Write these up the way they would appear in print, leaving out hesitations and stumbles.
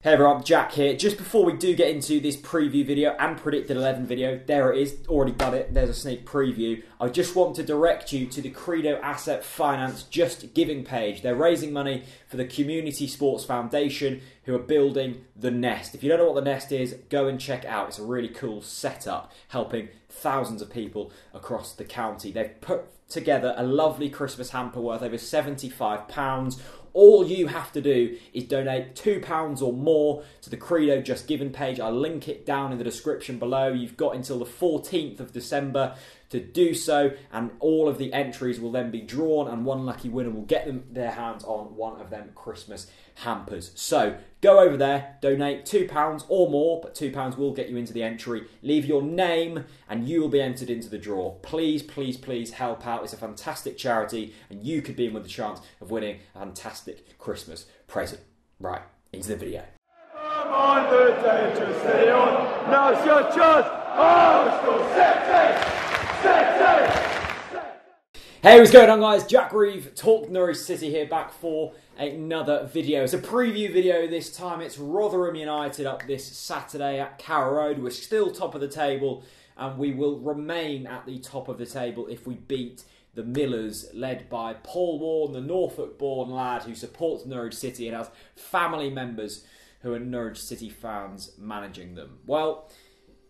Hey everyone, Jack here. Just before we do get into this preview video and predicted 11 video, there it is, already done it, there's a sneak preview. I just want to direct you to the Credo Asset Finance Just Giving page. They're raising money for the Community Sports Foundation who are building The Nest. If you don't know what The Nest is, go and check it out. It's a really cool setup helping thousands of people across the county. They've put together a lovely Christmas hamper worth over £75. All you have to do is donate £2 or more to the Credo Just Given page. I'll link it down in the description below. You've got until the 14th of December to do so, and all of the entries will then be drawn, and one lucky winner will get their hands on one of them Christmas hampers. So go over there, donate £2 or more, but £2 will get you into the entry. Leave your name and you will be entered into the draw. Please, please, please help out. It's a fantastic charity and you could be in with the chance of winning a fantastic Christmas present. Right, into the video. On the danger, stay on. Now's your chance. Hey, what's going on guys? Jack Reeve, TalkNorwichCity here, back for another video. It's a preview video this time. It's Rotherham United up this Saturday at Carrow Road. We're still top of the table and we will remain at the top of the table if we beat the Millers, led by Paul Warren, the Norfolk-born lad who supports Norwich City and has family members who are Norwich City fans managing them. Well,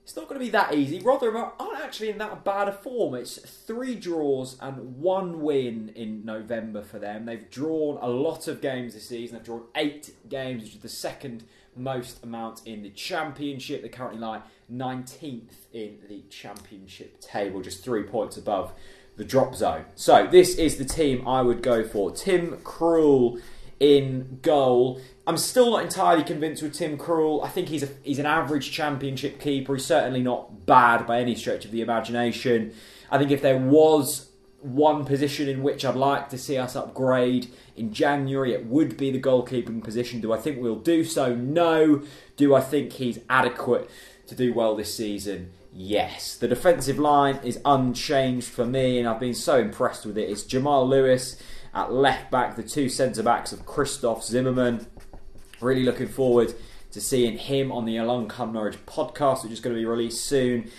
it's not going to be that easy. Rotherham aren't actually in that bad a form. It's 3 draws and 1 win in November for them. They've drawn a lot of games this season. They've drawn 8 games, which is the second most amount in the Championship. They currently lie 19th in the Championship table, just 3 points above the drop zone. So this is the team I would go for. Tim Krul in goal. I'm still not entirely convinced with Tim Krul. I think he's an average Championship keeper. He's certainly not bad by any stretch of the imagination. I think if there was one position in which I'd like to see us upgrade in January, it would be the goalkeeping position. Do I think we'll do so? No. Do I think he's adequate to do well this season? Yes. The defensive line is unchanged for me and I've been so impressed with it. It's Jamal Lewis at left back, the 2 centre backs of Christoph Zimmerman. Really looking forward to seeing him on the Along Come Norwich podcast, which is going to be released soon.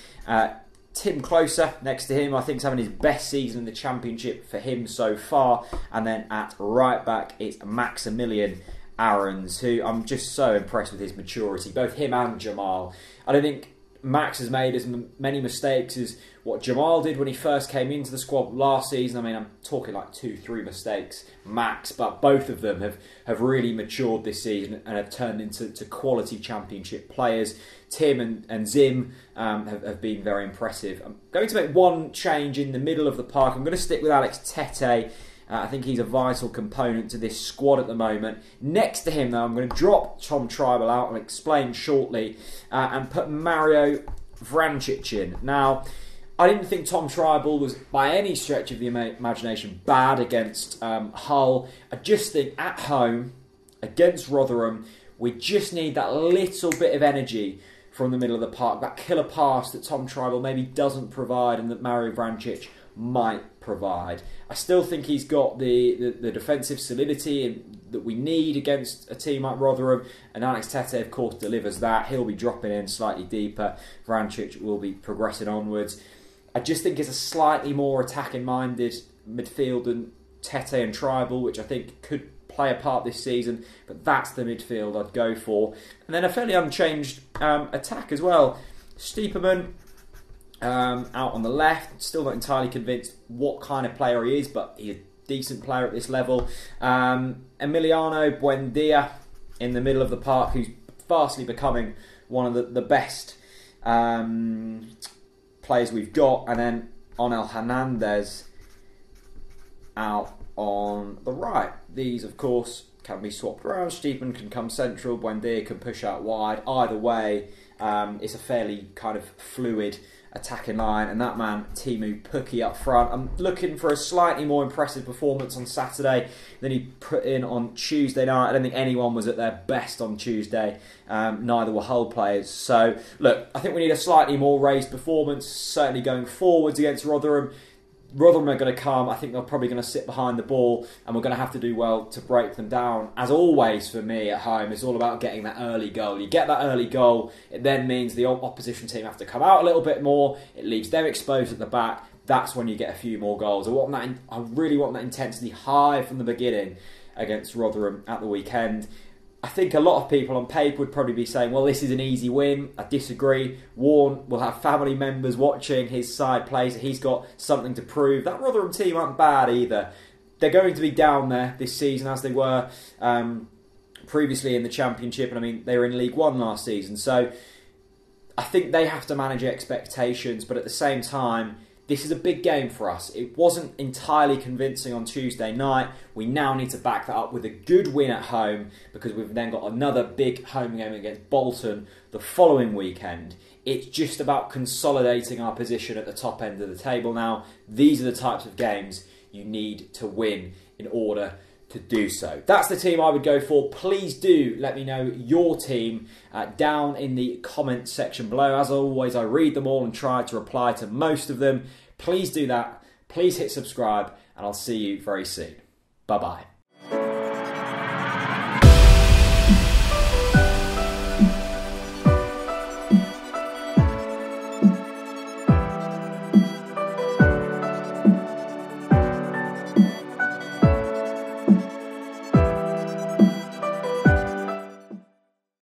Tim Closer next to him, I think, is having his best season in the Championship for him so far. And then at right back, it's Maximilian Aarons, who I'm just so impressed with his maturity, both him and Jamal. I don't think Max has made as many mistakes as what Jamal did when he first came into the squad last season. I mean, I'm talking like 2-3 mistakes max, but both of them have really matured this season and have turned into quality Championship players. Tim and Zim have been very impressive. I'm going to make one change in the middle of the park. I'm going to stick with Alex Tete. I think he's a vital component to this squad at the moment. Next to him, though, I'm going to drop Tom Tribal out, I'll explain shortly, and put Mario Vrancic in. Now, I didn't think Tom Tribal was, by any stretch of the imagination, bad against Hull. I just think at home, against Rotherham, we just need that little bit of energy from the middle of the park, that killer pass that Tom Tribal maybe doesn't provide and that Mario Vrancic might provide. I still think he's got the defensive solidity that we need against a team like Rotherham, and Alex Tete of course delivers that. He'll be dropping in slightly deeper. Vrancic will be progressing onwards. I just think it's a slightly more attacking minded midfield than Tete and Tribal, which I think could play a part this season, but that's the midfield I'd go for. And then a fairly unchanged attack as well. Stiepermann out on the left, still not entirely convinced what kind of player he is, but he's a decent player at this level. Emiliano Buendia in the middle of the park, who's fastly becoming one of the best players we've got, and then Onel Hernandez out on the right. These, of course, can be swapped around. Stiepermann can come central, Buendia can push out wide. Either way, it's a fairly kind of fluid attacking line, and that man Timu Pukki up front. I'm looking for a slightly more impressive performance on Saturday than he put in on Tuesday night. I don't think anyone was at their best on Tuesday. Neither were Hull players. So look, I think we need a slightly more raised performance, certainly going forwards against Rotherham. Rotherham are going to come. I think they're probably going to sit behind the ball, and we're going to have to do well to break them down. As always for me at home, it's all about getting that early goal. You get that early goal, it then means the opposition team have to come out a little bit more. It leaves them exposed at the back. That's when you get a few more goals. I really want that intensity high from the beginning against Rotherham at the weekend. I think a lot of people on paper would probably be saying, well, this is an easy win. I disagree. Warren will have family members watching his side play, so he's got something to prove. That Rotherham team aren't bad either. They're going to be down there this season as they were previously in the Championship. And I mean, they were in League One last season. So I think they have to manage expectations. But at the same time, this is a big game for us. It wasn't entirely convincing on Tuesday night. We now need to back that up with a good win at home, because we've then got another big home game against Bolton the following weekend. It's just about consolidating our position at the top end of the table now. These are the types of games you need to win in order to do so. That's the team I would go for. Please do let me know your team down in the comments section below. As always, I read them all and try to reply to most of them. Please do that. Please hit subscribe, and I'll see you very soon. Bye-bye.